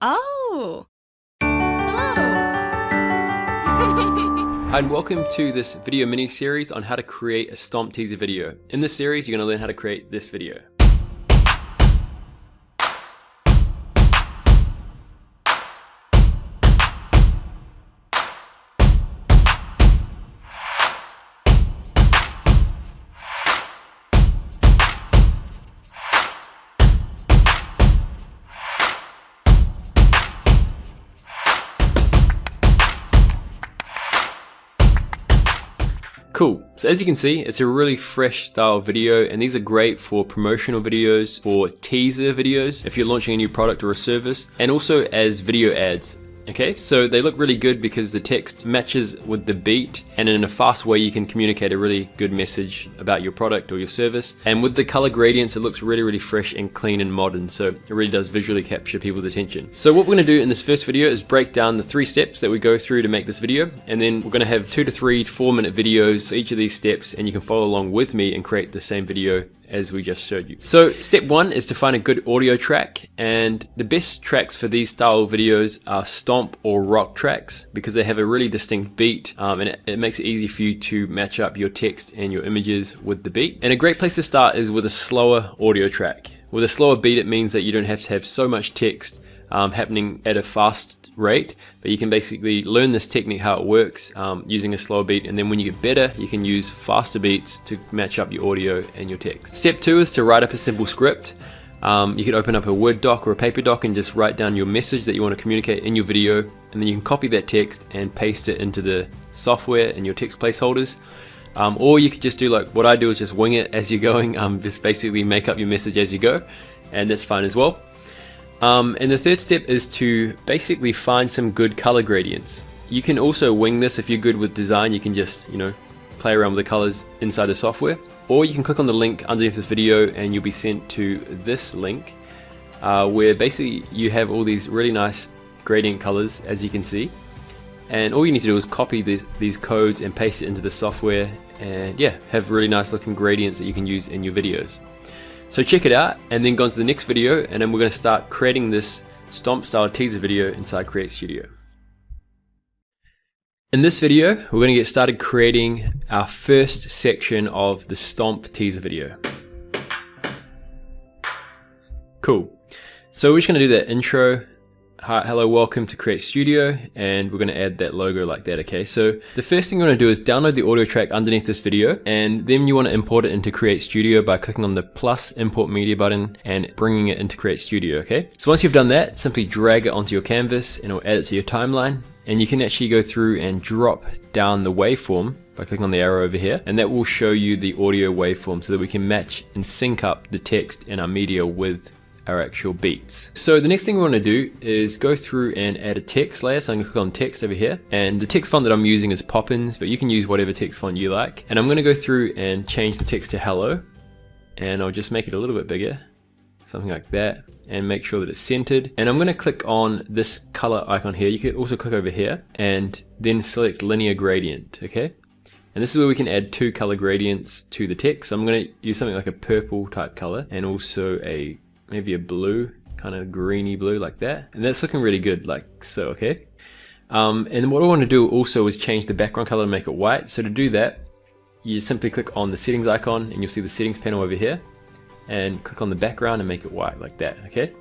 Oh! Hello! Hi and welcome to this video mini-series on how to create a Stomp teaser video. In this series, you're going to learn how to create this video. Cool, so as you can see, it's a really fresh style video, and these are great for promotional videos, for teaser videos, if you're launching a new product or a service, and also as video ads. Okay, so they look really good because the text matches with the beat, and in a fast way you can communicate a really good message about your product or your service. And with the color gradients, it looks really fresh and clean and modern, so it really does visually capture people's attention. So what we're going to do in this first video is break down the 3 steps that we go through to make this video, and then we're going to have 2 to 3 4-minute videos for each of these steps, and you can follow along with me and create the same video as we just showed you. So step 1 is to find a good audio track, and the best tracks for these style videos are stomp or rock tracks because they have a really distinct beat, and it makes it easy for you to match up your text and your images with the beat. And a great place to start is with a slower audio track. With a slower beat, it means that you don't have to have so much text happening at a fast rate, but you can basically learn this technique, how it works, using a slower beat, and then when you get better you can use faster beats to match up your audio and your text. Step 2 is to write up a simple script. You could open up a Word doc or a paper doc and just write down your message that you want to communicate in your video, and then you can copy that text and paste it into the software and your text placeholders. Or you could just do like what I do, is just wing it as you're going, just basically make up your message as you go, and that's fine as well. And the third step is to basically find some good color gradients. You can also wing this. If you're good with design, you can just, play around with the colors inside the software, or you can click on the link underneath this video and you'll be sent to this link where basically you have all these really nice gradient colors, as you can see, and all you need to do is copy these codes and paste it into the software, and yeah, have really nice looking gradients that you can use in your videos. So check it out, and then go on to the next video, and then we're going to start creating this Stomp style teaser video inside CreateStudio. In this video, we're going to get started creating our first section of the Stomp teaser video. Cool. So we're just going to do that intro. Hi, hello, welcome to CreateStudio, and we're going to add that logo like that. Okay, so the first thing you want to do is download the audio track underneath this video, and then you want to import it into CreateStudio by clicking on the plus import media button and bringing it into CreateStudio. Okay, so once you've done that, simply drag it onto your canvas and it'll add it to your timeline, and you can actually go through and drop down the waveform by clicking on the arrow over here, and that will show you the audio waveform so that we can match and sync up the text in our media with our actual beats. So the next thing we want to do is go through and add a text layer. So I'm going to click on text over here, and the text font that I'm using is Poppins, but you can use whatever text font you like. And I'm going to go through and change the text to hello, and I'll just make it a little bit bigger, something like that, and make sure that it's centered. And I'm going to click on this color icon here. You could also click over here and then select linear gradient. Okay, and this is where we can add 2 color gradients to the text. So I'm going to use something like a purple type color, and also maybe a blue, kind of greeny blue like that, and that's looking really good like so. Okay, and what I want to do also is change the background color and make it white. So to do that, you just simply click on the settings icon, and you'll see the settings panel over here, and click on the background and make it white like that. Okay,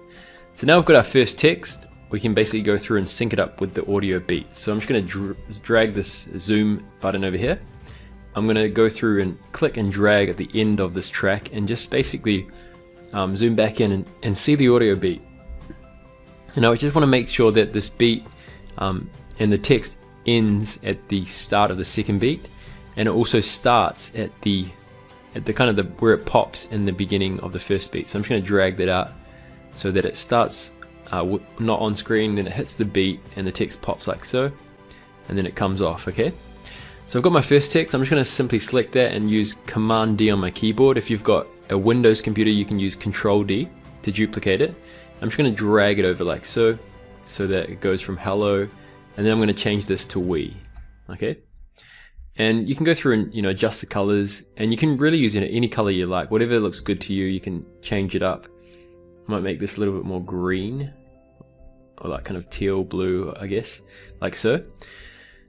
so now we've got our first text. We can basically go through and sync it up with the audio beat. So I'm just going to drag this zoom button over here. I'm going to go through and click and drag at the end of this track, and just basically zoom back in and see the audio beat. And I just want to make sure that this beat and the text ends at the start of the second beat, and it also starts at the kind of where it pops in the beginning of the first beat. So I'm just going to drag that out so that it starts not on screen, then it hits the beat and the text pops like so, and then it comes off. Okay, so I've got my first text. I'm just going to simply select that and use Command D on my keyboard. If you've got a Windows computer, you can use Control D to duplicate it. I'm just going to drag it over like so, so that it goes from hello, and then I'm going to change this to we. Okay, and you can go through and adjust the colors, and you can really use any color you like, whatever looks good to you. You can change it up. I might make this a little bit more green, or like kind of teal blue, I guess, like so.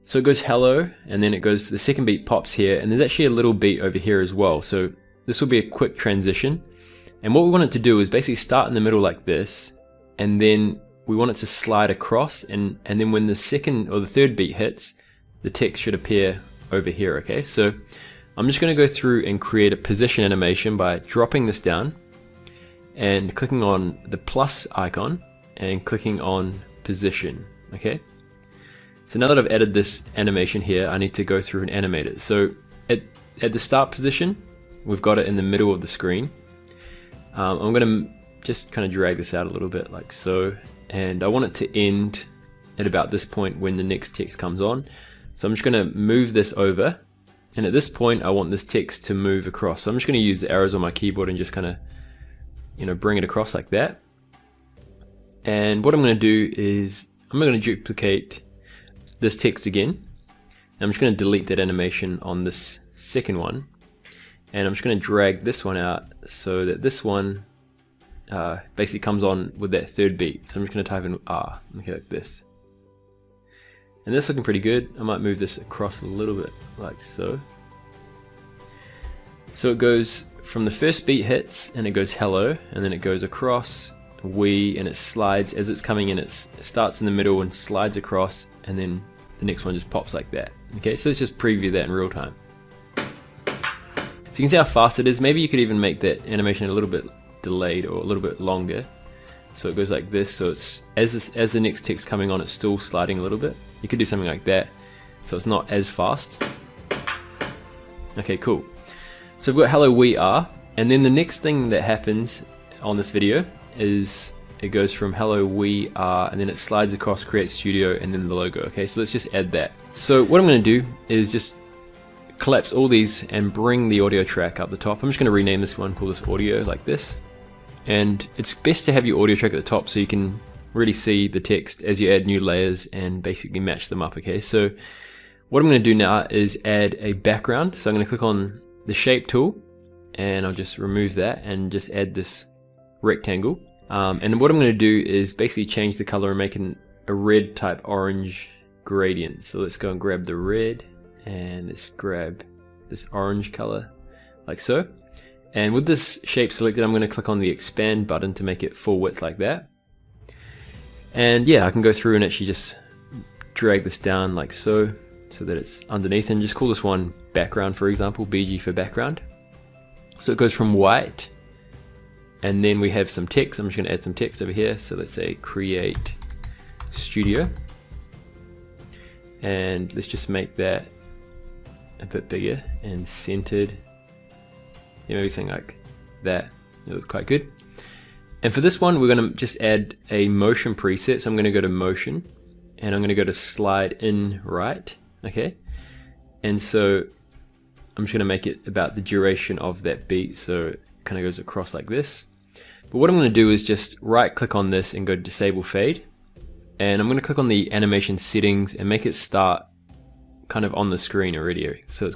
So it goes hello, and then it goes, the second beat pops here, and there's actually a little beat over here as well. So this will be a quick transition. And what we want it to do is basically start in the middle like this, and then we want it to slide across, and then when the second or the third beat hits, the text should appear over here, okay? So I'm just gonna go through and create a position animation by dropping this down and clicking on the plus icon and clicking on position, okay? So now that I've added this animation here, I need to go through and animate it. So at the start position, we've got it in the middle of the screen. I'm gonna just kind of drag this out a little bit like so, and I want it to end at about this point when the next text comes on. So I'm just gonna move this over, and at this point I want this text to move across. So I'm just gonna use the arrows on my keyboard and just kind of, you know, bring it across like that. And what I'm gonna do is I'm gonna duplicate this text again. I'm just going to delete that animation on this second one, and I'm just going to drag this one out so that this one basically comes on with that third beat. So I'm just going to type in R, okay, like this. And this is looking pretty good. I might move this across a little bit like so. So it goes from the first beat hits, and it goes hello, and then it goes across, we, and it slides as it's coming in. It starts in the middle and slides across, and then the next one just pops like that. Okay, so let's just preview that in real time. So you can see how fast it is. Maybe you could even make that animation a little bit delayed or a little bit longer. So it goes like this. So it's as the next text coming on, it's still sliding a little bit. You could do something like that, so it's not as fast. Okay, cool. So we've got hello we are, and then the next thing that happens on this video is it goes from hello we are, and then it slides across CreateStudio and then the logo. Okay, so let's just add that. So what I'm going to do is just collapse all these and bring the audio track up the top. I'm just going to rename this one, call this audio, like this. And it's best to have your audio track at the top so you can really see the text as you add new layers and basically match them up. Okay, so what I'm going to do now is add a background. So I'm going to click on the shape tool, and I'll just remove that and just add this rectangle. And what I'm going to do is basically change the color and make a red type orange gradient. So let's go and grab the red, and let's grab this orange color like so. And with this shape selected, I'm going to click on the expand button to make it full width like that. And yeah, I can go through and actually just drag this down like so that it's underneath, and just call this one background, for example, BG for background. So it goes from white, and then we have some text. I'm just going to add some text over here. So let's say CreateStudio, and let's just make that a bit bigger and centered. Yeah, maybe something like that. It looks quite good. And for this one, we're going to just add a motion preset. So I'm going to go to motion, and I'm going to go to slide in right. Okay. And so I'm just going to make it about the duration of that beat. So it kind of goes across like this. But what I'm going to do is just right click on this and go to disable fade. And I'm going to click on the animation settings and make it start kind of on the screen already. So it's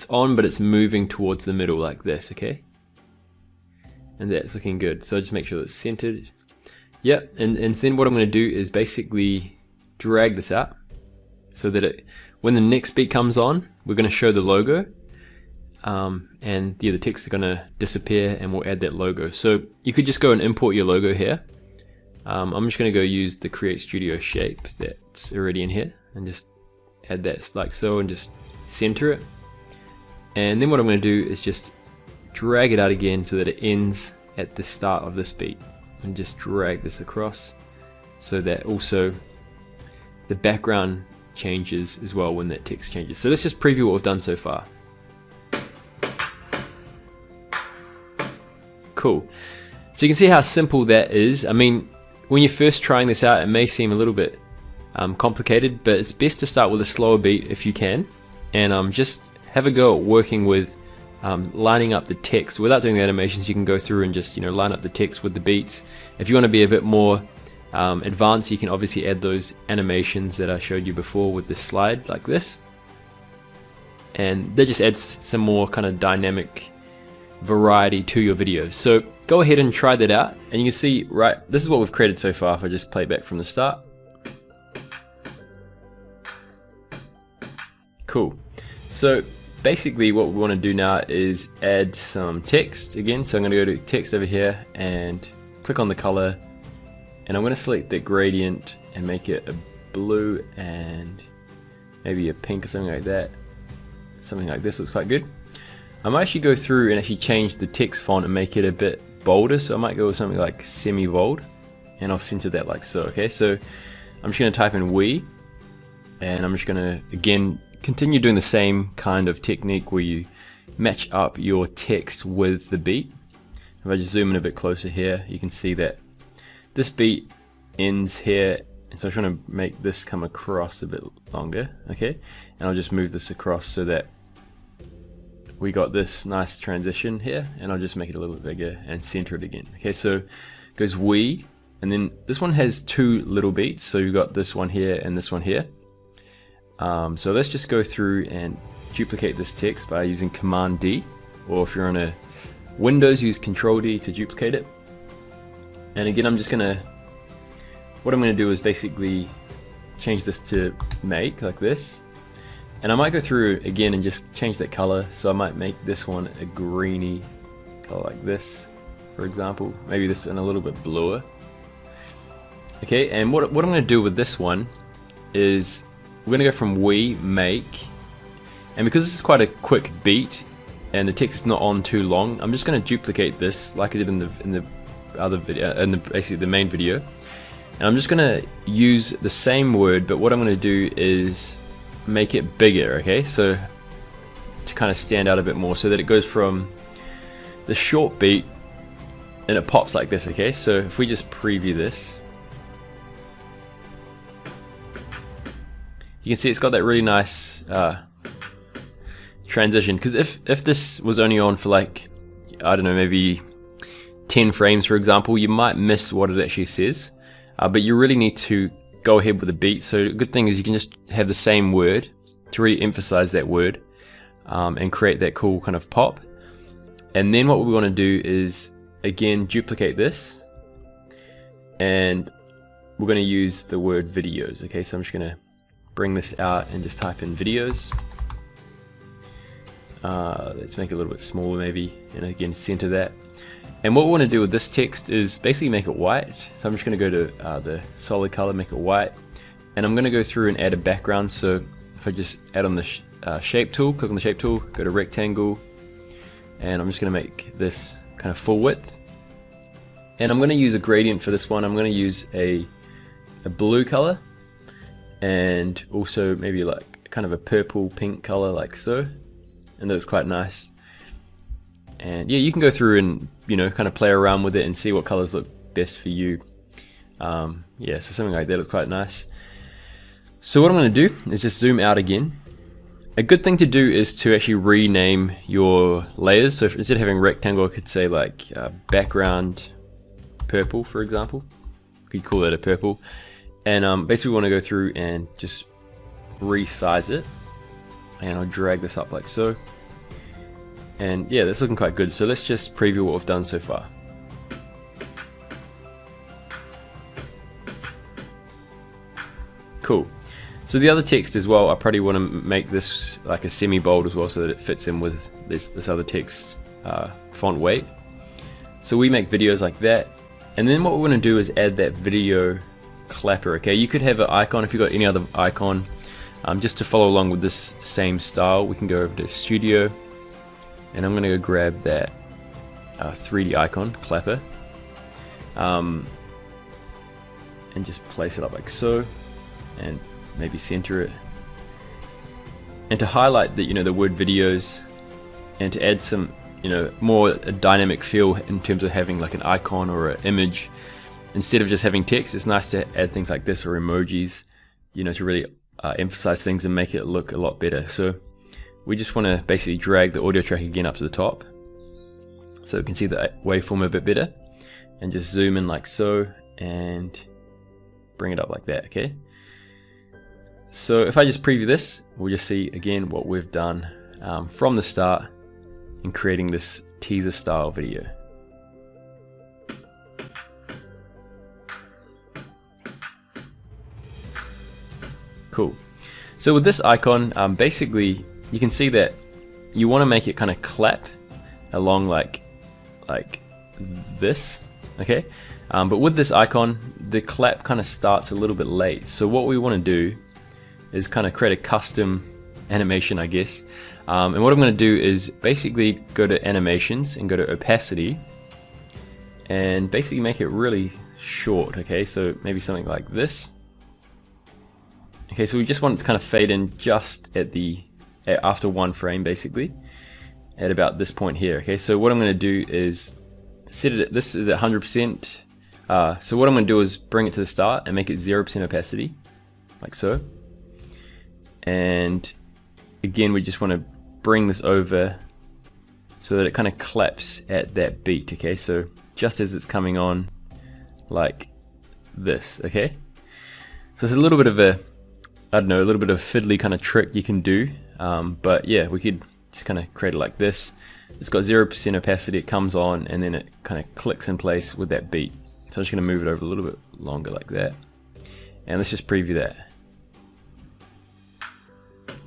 on, but it's moving towards the middle like this, okay? And that's looking good. So just make sure it's centered. Yep, and then what I'm going to do is basically drag this out so that when the next beat comes on, we're going to show the logo. And yeah, the text is going to disappear, and we'll add that logo. So you could just go and import your logo here. I'm just going to go use the CreateStudio shape that's already in here and just add that like so, and just center it. And then what I'm going to do is just drag it out again so that it ends at the start of this beat, and just drag this across so that also the background changes as well when that text changes. So let's just preview what we've done so far. Cool. So you can see how simple that is. I mean, when you're first trying this out, it may seem a little bit complicated, but it's best to start with a slower beat if you can, and just have a go at working with lining up the text without doing the animations. You can go through and just line up the text with the beats. If you want to be a bit more advanced, you can obviously add those animations that I showed you before with the slide like this, and that just adds some more kind of dynamic variety to your videos. So go ahead and try that out, and you can see, right, this is what we've created so far. If I just play back from the start. Cool. So basically what we want to do now is add some text again. So I'm going to go to text over here and click on the color, and I'm going to select the gradient and make it a blue and maybe a pink or something like that. Something like this looks quite good. I might actually go through and actually change the text font and make it a bit bolder. So I might go with something like semi-bold, and I'll center that like so. Okay, so I'm just going to type in we, and I'm just going to again continue doing the same kind of technique where you match up your text with the beat. If I just zoom in a bit closer here, you can see that this beat ends here, and so I'm trying to make this come across a bit longer. Okay, and I'll just move this across so that we got this nice transition here, and I'll just make it a little bit bigger and center it again. Okay, so it goes we, and then this one has two little beats, so you've got this one here and this one here. So let's just go through and duplicate this text by using Command D, or if you're on a Windows, use Control D to duplicate it. And again, what I'm gonna do is basically change this to make like this. And I might go through again and just change that color. So I might make this one a greeny color like this, for example. Maybe this one a little bit bluer. Okay, and what I'm gonna do with this one is we're gonna go from we make, and because this is quite a quick beat and the text is not on too long, I'm just gonna duplicate this like I did in the other video, basically the main video. And I'm just gonna use the same word, but what I'm gonna do is make it bigger, okay? So to kind of stand out a bit more, so that it goes from the short beat and it pops like this, okay? So if we just preview this, you can see it's got that really nice transition, because if this was only on for like, I don't know, maybe 10 frames for example, you might miss what it actually says, but you really need to go ahead with the beat. So the good thing is you can just have the same word to really emphasize that word and create that cool kind of pop. And then what we want to do is again duplicate this, and we're going to use the word videos. Okay, so I'm just going to bring this out and just type in videos. Let's make it a little bit smaller maybe, and again center that. And what we want to do with this text is basically make it white. So I'm just going to go to the solid color, make it white, and I'm going to go through and add a background. So if I just add on the shape tool, click on the shape tool, go to rectangle, and I'm just going to make this kind of full width. And I'm going to use a gradient for this one. I'm going to use a blue color, and also maybe like kind of a purple pink color like so, and that's quite nice. And yeah, you can go through and, you know, kind of play around with it and see what colors look best for you. Yeah, so something like that looks quite nice. So what I'm going to do is just zoom out again. A good thing to do is to actually rename your layers. So instead of having rectangle, I could say like background purple, for example. You could call that a purple. And basically we want to go through and just resize it. And I'll drag this up like so. And yeah, that's looking quite good. So let's just preview what we've done so far. Cool. So the other text as well, I probably want to make this like a semi-bold as well, so that it fits in with this other text font weight. So we make videos like that. And then what we want to do is add that video clapper. Okay, you could have an icon if you've got any other icon. Just to follow along with this same style, we can go over to Studio. And I'm going to go grab that 3D icon, clapper, and just place it up like so, and maybe center it. And to highlight the, the word videos, and to add some, more a dynamic feel in terms of having like an icon or an image, instead of just having text, it's nice to add things like this or emojis, to really emphasize things and make it look a lot better. So we just want to basically drag the audio track again up to the top, so we can see the waveform a bit better, and just zoom in like so, and bring it up like that, okay? So if I just preview this, we'll just see again what we've done from the start in creating this teaser style video. Cool. So with this icon, basically you can see that you want to make it kind of clap along like this, okay? But with this icon, the clap kind of starts a little bit late. So what we want to do is kind of create a custom animation, I guess. And what I'm going to do is basically go to animations and go to opacity and basically make it really short, okay? So maybe something like this. Okay, so we just want it to kind of fade in just at after one frame, basically, at about this point here. Okay, so what I'm going to do is set it. This is at 100%. So what I'm going to do is bring it to the start and make it 0% opacity, like so. And again, we just want to bring this over so that it kind of claps at that beat. Okay, so just as it's coming on, like this. Okay, so it's a little bit of a, I don't know, a little bit of fiddly kind of trick you can do, but yeah, we could just kind of create it like this. It's got 0% opacity, it comes on, and then it kind of clicks in place with that beat. So I'm just going to move it over a little bit longer like that. And let's just preview that.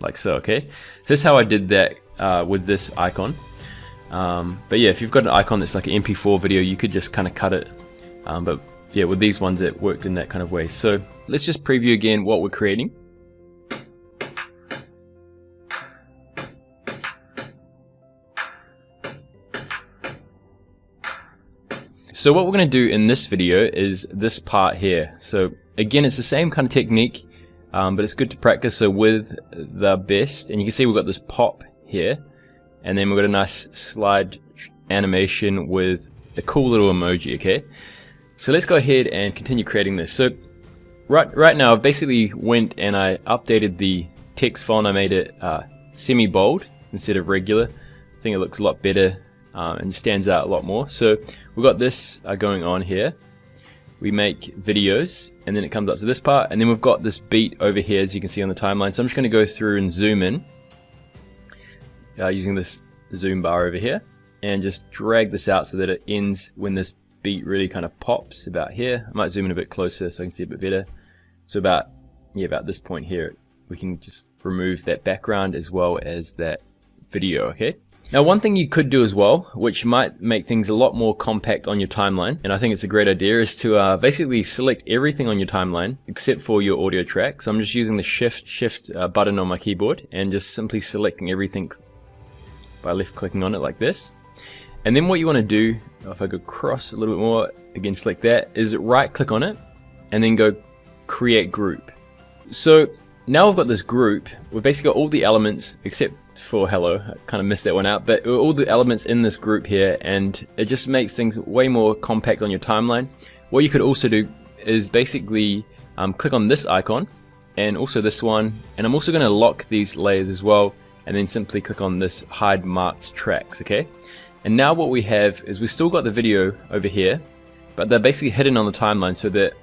Like so, okay? So that's how I did that with this icon. But yeah, if you've got an icon that's like an MP4 video, you could just kind of cut it. But yeah, with these ones, it worked in that kind of way. So let's just preview again what we're creating. So what we're going to do in this video is this part here. So again, it's the same kind of technique, but it's good to practice. So with the best, and you can see we've got this pop here, and then we've got a nice slide animation with a cool little emoji, okay? So let's go ahead and continue creating this. So right now, I basically went and I updated the text font. I made it semi-bold instead of regular. I think it looks a lot better. And stands out a lot more. So we've got this going on here. We make videos, and then it comes up to this part, and then we've got this beat over here, as you can see on the timeline. So I'm just going to go through and zoom in using this zoom bar over here, and just drag this out so that it ends when this beat really kind of pops about here. I might zoom in a bit closer so I can see a bit better. So about this point here, we can just remove that background as well as that video, okay? Now, one thing you could do as well, which might make things a lot more compact on your timeline, and I think it's a great idea, is to basically select everything on your timeline except for your audio track. So I'm just using the shift button on my keyboard and just simply selecting everything by left clicking on it like this. And then what you want to do, if I go across a little bit more, again select that, is right click on it and then go create group. So now we've got this group, we've basically got all the elements except for hello, I kind of missed that one out, but all the elements in this group here, and it just makes things way more compact on your timeline. What you could also do is basically click on this icon and also this one, and I'm also going to lock these layers as well, and then simply click on this hide marked tracks, okay? And now what we have is we've still got the video over here, but they're basically hidden on the timeline so that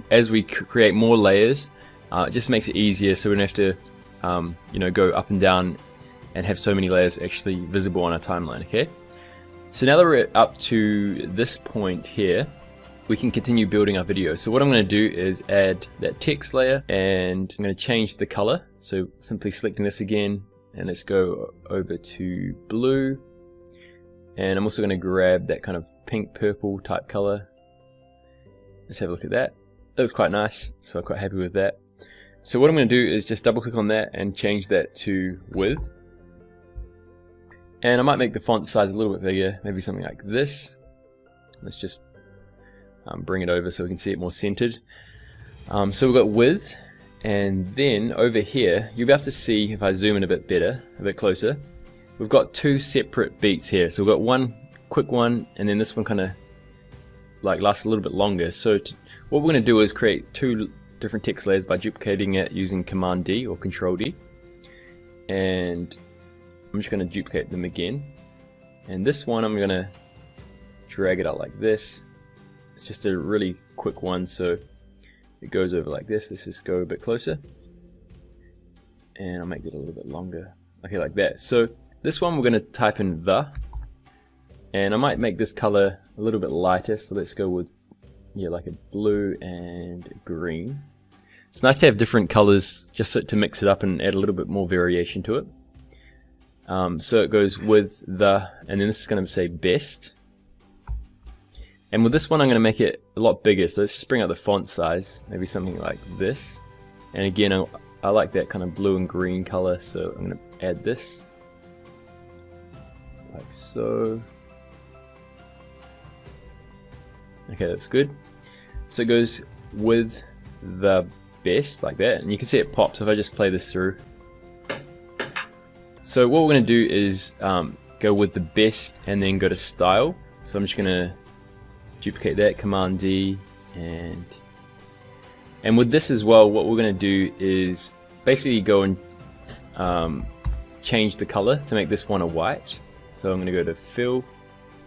as we create more layers, it just makes it easier so we don't have to you know, go up and down and have so many layers actually visible on our timeline, okay? So now that we're up to this point here, we can continue building our video. So what I'm going to do is add that text layer, and I'm going to change the color. So simply selecting this again, and let's go over to blue. And I'm also going to grab that kind of pink purple type color. Let's have a look at that. That was quite nice, so I'm quite happy with that. So what I'm going to do is just double click on that and change that to width. And I might make the font size a little bit bigger, maybe something like this. Let's just bring it over so we can see it more centered. So we've got width, and then over here, you'll be able to see, if I zoom in a bit better, a bit closer, we've got two separate beats here. So we've got one quick one, and then this one kind of like lasts a little bit longer. So what we're going to do is create two different text layers by duplicating it using Command D or Control D. And I'm just going to duplicate them again, and this one I'm going to drag it out like this. It's just a really quick one, so it goes over like this. Let's just go a bit closer, and I'll make it a little bit longer, okay, like that. So this one we're going to type in the, And I might make this color a little bit lighter, so let's go with, yeah, like a blue and green. It's nice to have different colors just to mix it up and add a little bit more variation to it. So it goes with the, and then this is going to say best. And with this one I'm going to make it a lot bigger, so let's just bring up the font size, maybe something like this. And again, I like that kind of blue and green color, so I'm going to add this. Like so. Okay, that's good. So it goes with the best, like that, and you can see it pops if I just play this through. So what we're going to do is go with the best and then go to style. So I'm just going to duplicate that, Command D, and with this as well, what we're going to do is basically go and change the color to make this one a white. So I'm going to go to fill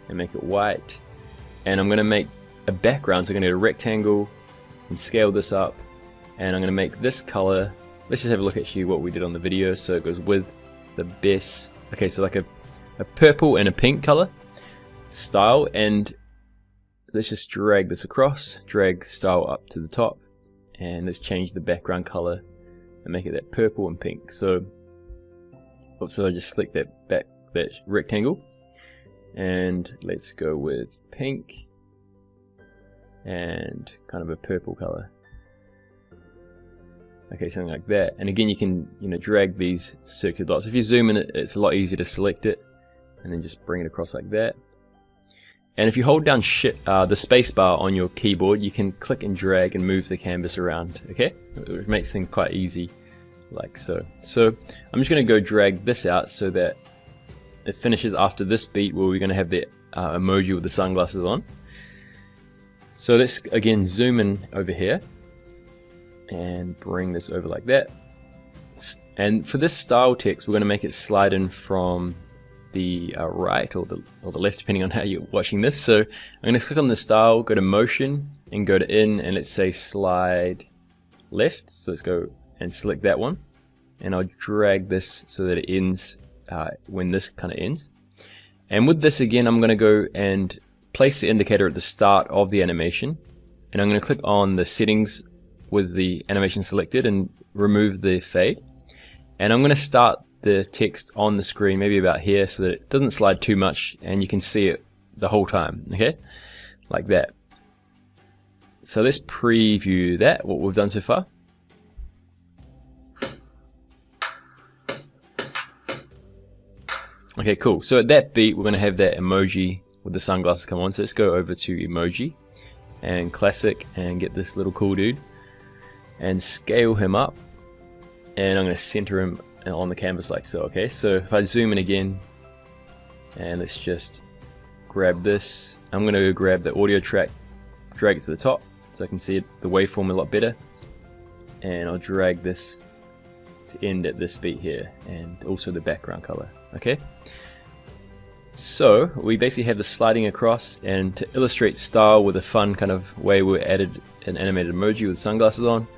and make it white, and I'm going to make a background. So I'm going to go to rectangle and scale this up, and I'm going to make this color, let's just have a look actually what we did on the video. So it goes with the best, okay, so like a purple and a pink color style, and let's just drag this across, drag style up to the top, and let's change the background color and make it that purple and pink. So oops, so I just select that rectangle, and let's go with pink and kind of a purple color. Okay, something like that. And again, you can, you know, drag these circular dots. If you zoom in, it's a lot easier to select it, and then just bring it across like that. And if you hold down the space bar on your keyboard, you can click and drag and move the canvas around. Okay, it makes things quite easy, like so. So I'm just going to go drag this out so that it finishes after this beat where we're going to have the emoji with the sunglasses on. So let's again zoom in over here and bring this over like that. And for this style text, we're going to make it slide in from the right or the left, depending on how you're watching this. So I'm going to click on the style, go to motion, and go to in, and let's say slide left. So let's go and select that one, and I'll drag this so that it ends when this kind of ends. And with this again, I'm going to go and place the indicator at the start of the animation, and I'm going to click on the settings with the animation selected and remove the fade, and I'm going to start the text on the screen maybe about here so that it doesn't slide too much and you can see it the whole time, okay, like that. So let's preview that, what we've done so far. Okay, cool. So at that beat, we're going to have that emoji with the sunglasses come on. So let's go over to emoji and classic and get this little cool dude and scale him up, and I'm going to center him on the canvas like so. Okay, so if I zoom in again, and let's just grab this, I'm going to go grab the audio track, drag it to the top so I can see the waveform a lot better, and I'll drag this to end at this beat here, and also the background color. Okay, so we basically have the sliding across, and to illustrate style with a fun kind of way, we added an animated emoji with sunglasses on.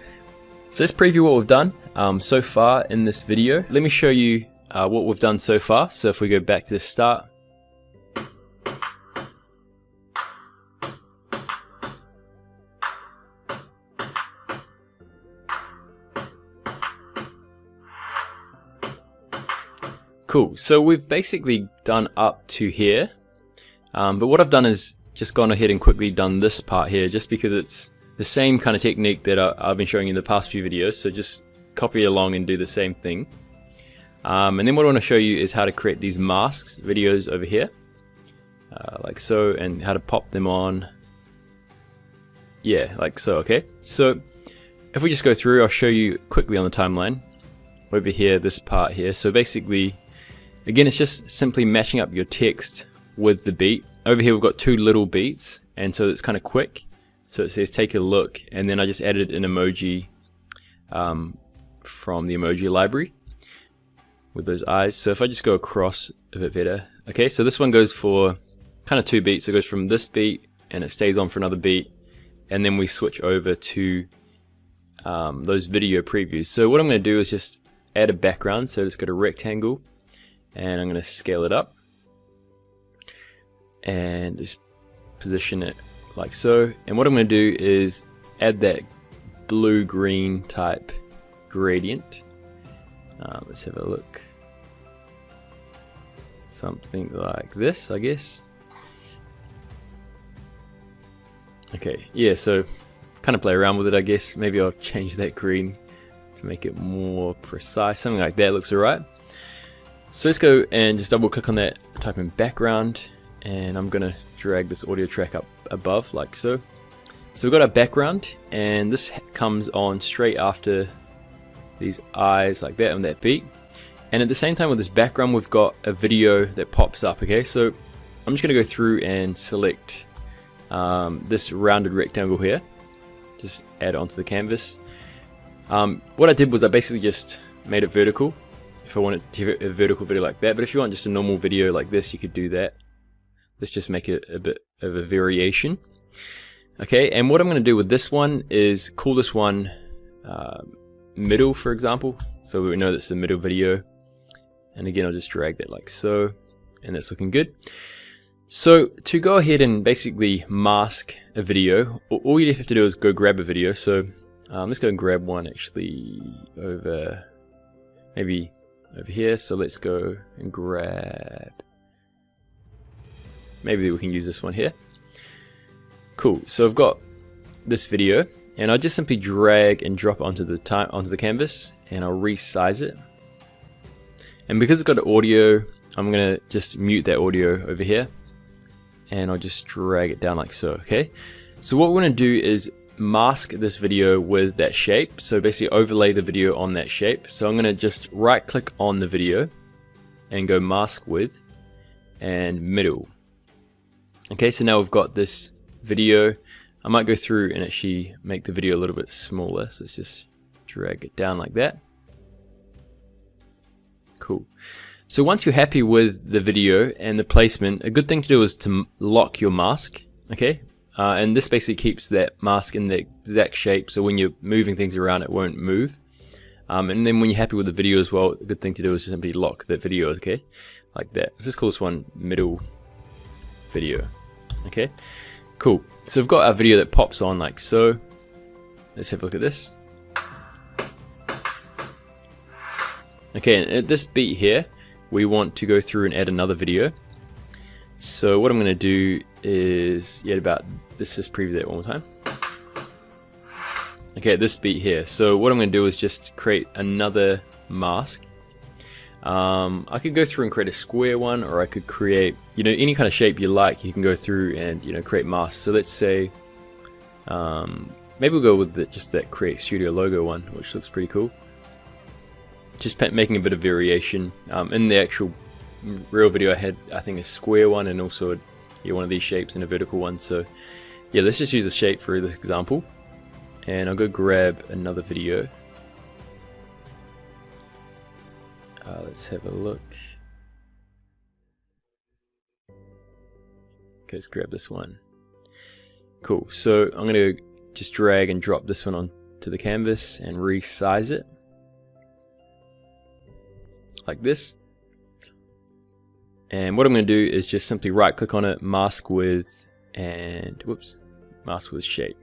So let's preview what we've done so far in this video. Let me show you what we've done so far. So if we go back to the start, cool. So we've basically done up to here, but what I've done is just gone ahead and quickly done this part here, just because it's the same kind of technique that I've been showing you in the past few videos. So just copy along and do the same thing. And then what I want to show you is how to create these masks videos over here, like so, and how to pop them on. Yeah, like so. Okay, so if we just go through, I'll show you quickly on the timeline over here, this part here. So basically, again, it's just simply matching up your text with the beat. Over here we've got two little beats, and so it's kind of quick. So it says take a look, and then I just added an emoji from the emoji library with those eyes. So if I just go across a bit better, okay, so this one goes for kind of two beats. It goes from this beat and it stays on for another beat, and then we switch over to those video previews. So what I'm going to do is just add a background. So let's go to rectangle, and I'm going to scale it up, and just position it like so. And what I'm going to do is add that blue-green type gradient. Let's have a look. Something like this, I guess. Okay, yeah, so kind of play around with it, I guess. Maybe I'll change that green to make it more precise. Something like that looks alright. So let's go and just double click on that, type in background, and I'm gonna drag this audio track up above like so. So we've got our background, and this comes on straight after these eyes like that on that beat. And at the same time with this background, we've got a video that pops up. Okay, so I'm just gonna go through and select this rounded rectangle here, just add it onto the canvas. What I did was I basically just made it vertical if I wanted to have a vertical video like that, but if you want just a normal video like this, you could do that. Let's just make it a bit of a variation. Okay, and what I'm going to do with this one is call this one middle, for example, so we know that's the middle video. And again, I'll just drag that like so, and that's looking good. So to go ahead and basically mask a video, all you have to do is go grab a video. So let's go and grab one actually over, maybe over here. So let's go and grab, maybe we can use this one here. Cool, so I've got this video, and I just simply drag and drop onto the canvas, and I'll resize it. And because it's got an audio, I'm gonna just mute that audio over here, and I'll just drag it down like so. Okay, so what we're gonna do is mask this video with that shape. So basically overlay the video on that shape. So I'm gonna just right click on the video and go mask with and middle. Okay, so now we've got this video. I might go through and actually make the video a little bit smaller. So let's just drag it down like that. Cool. So once you're happy with the video and the placement, a good thing to do is to lock your mask. Okay, and this basically keeps that mask in the exact shape, so when you're moving things around it won't move. And then when you're happy with the video as well, a good thing to do is to simply lock that video. Okay, like that. Let's just call this one middle video. Okay, cool. So we've got our video that pops on like so. Let's have a look at this. Okay, and at this beat here, we want to go through and add another video. So what I'm going to do is, let's just preview that one more time. Okay, at this beat here. So what I'm going to do is just create another mask. I could go through and create a square one, or I could create, any kind of shape you like. You can go through and create masks. So let's say, maybe we'll go with just that CreateStudio logo one, which looks pretty cool. Just making a bit of variation. In the actual real video, I had, I think, a square one and also one of these shapes and a vertical one. So yeah, let's just use a shape for this example, and I'll go grab another video. Let's have a look. Okay, let's grab this one. Cool, so I'm gonna just drag and drop this one onto the canvas and resize it like this. And what I'm going to do is just simply right click on it, mask with, and mask with shape.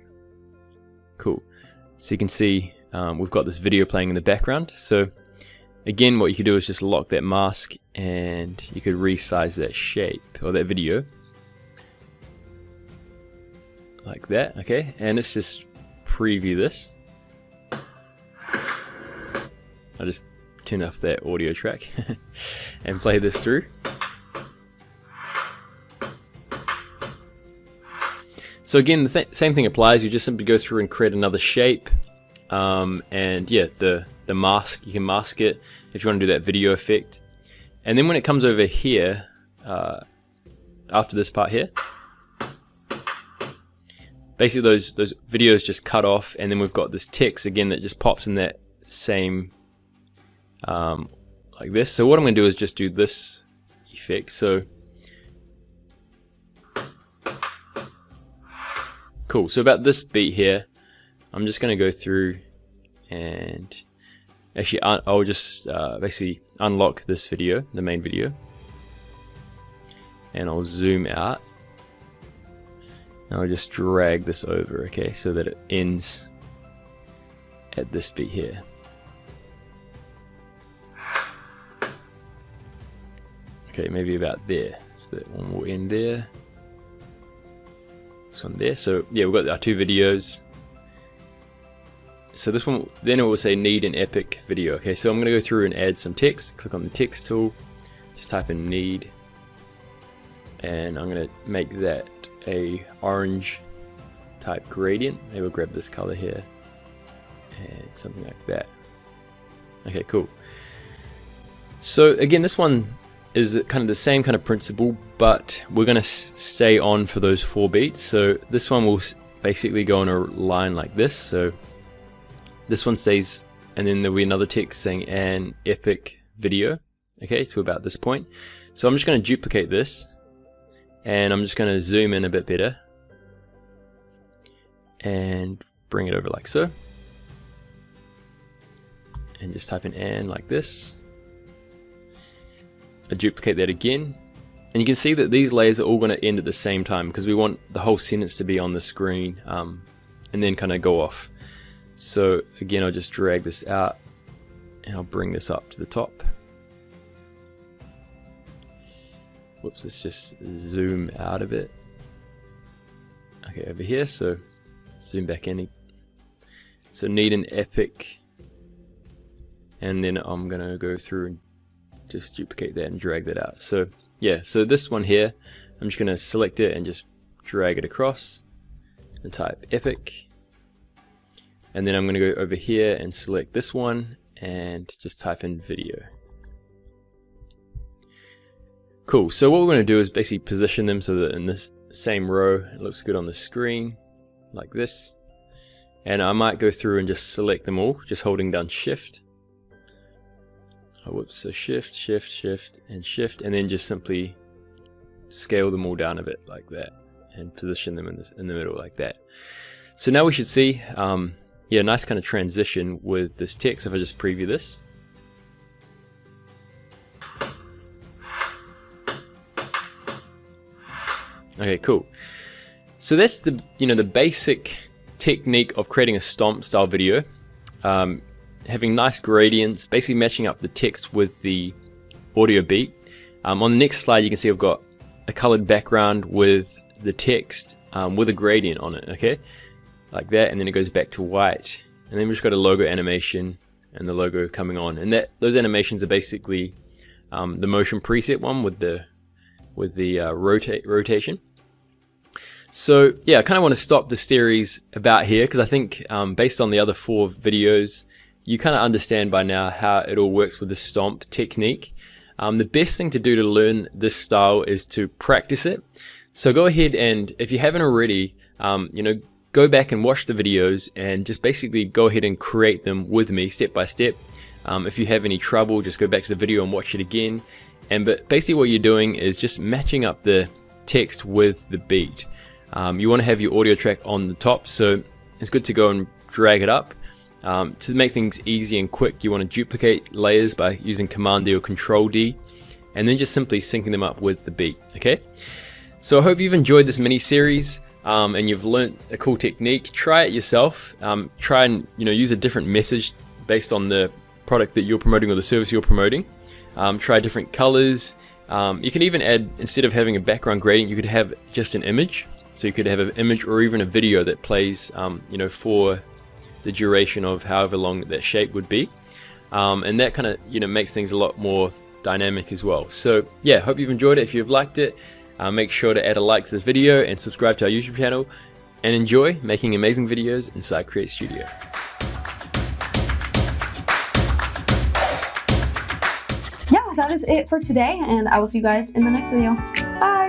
Cool. So you can see we've got this video playing in the background. So again, what you could do is just lock that mask, and you could resize that shape or that video like that. Okay, and let's just preview this. I'll just turn off that audio track and play this through. So again, the same thing applies. You just simply go through and create another shape, and yeah, the mask, you can mask it if you want to do that video effect. And then when it comes over here, after this part here, basically those videos just cut off, and then we've got this text again that just pops in that same like this. So what I'm going to do is just do this effect. So cool. So about this beat here, I'm just going to go through and actually I'll just basically unlock this video, the main video, and I'll zoom out I'll just drag this over, okay, so that it ends at this beat here. Okay, maybe about there. So that one will end there. This one there. So yeah, we've got our two videos. So this one, then it will say need an epic video. Okay, so I'm going to go through and add some text. Click on the text tool, just type in need, and I'm going to make that a orange type gradient. Maybe we'll grab this color here and something like that. Okay, cool. So again, this one is kind of the same kind of principle, but we're going to stay on for those 4 beats. So this one will basically go on a line like this. So this one stays, and then there'll be another text saying an epic video, okay, to about this point. So I'm just going to duplicate this, and I'm just going to zoom in a bit better and bring it over like so, and just type in "and" like this. I duplicate that again, and you can see that these layers are all going to end at the same time because we want the whole sentence to be on the screen, and then kind of go off. So again, I'll just drag this out and I'll bring this up to the top. Whoops, let's just zoom out of it. Okay, over here, so zoom back in. So need an epic, and then I'm gonna go through and just duplicate that and drag that out. So yeah, so this one here, I'm just gonna select it and just drag it across and type epic. And then I'm going to go over here and select this one and just type in video. Cool, so what we're going to do is basically position them so that in this same row it looks good on the screen, like this. And I might go through and just select them all, just holding down shift. Oh, whoops, so shift, shift, shift, and shift, and then just simply scale them all down a bit like that and position them in the middle like that. So now we should see yeah, nice kind of transition with this text if I just preview this. Okay, cool. So that's the the basic technique of creating a Stomp style video. Having nice gradients, basically matching up the text with the audio beat. On the next slide you can see I've got a colored background with the text with a gradient on it, okay? Like that, and then it goes back to white, and then we've just got a logo animation and the logo coming on, and those animations are basically the motion preset one with the rotation. So yeah, I kind of want to stop the series about here because I think based on the other 4 videos you kind of understand by now how it all works with the Stomp technique. The best thing to do to learn this style is to practice it. So go ahead, and if you haven't already, go back and watch the videos and just basically go ahead and create them with me step by step. If you have any trouble, just go back to the video and watch it again. But basically what you're doing is just matching up the text with the beat. You want to have your audio track on the top, so it's good to go and drag it up. To make things easy and quick, you want to duplicate layers by using Command D or Control D, and then just simply syncing them up with the beat, okay? So I hope you've enjoyed this mini series. And you've learnt a cool technique. Try it yourself. Try and use a different message based on the product that you're promoting or the service you're promoting. Try different colors. You can even add, instead of having a background gradient, you could have just an image. So you could have an image or even a video that plays for the duration of however long that shape would be, and that kind of makes things a lot more dynamic as well. So yeah, hope you've enjoyed it. If you've liked it, make sure to add a like to this video and subscribe to our YouTube channel, and enjoy making amazing videos inside CreateStudio. Yeah, that is it for today, and I will see you guys in the next video. Bye!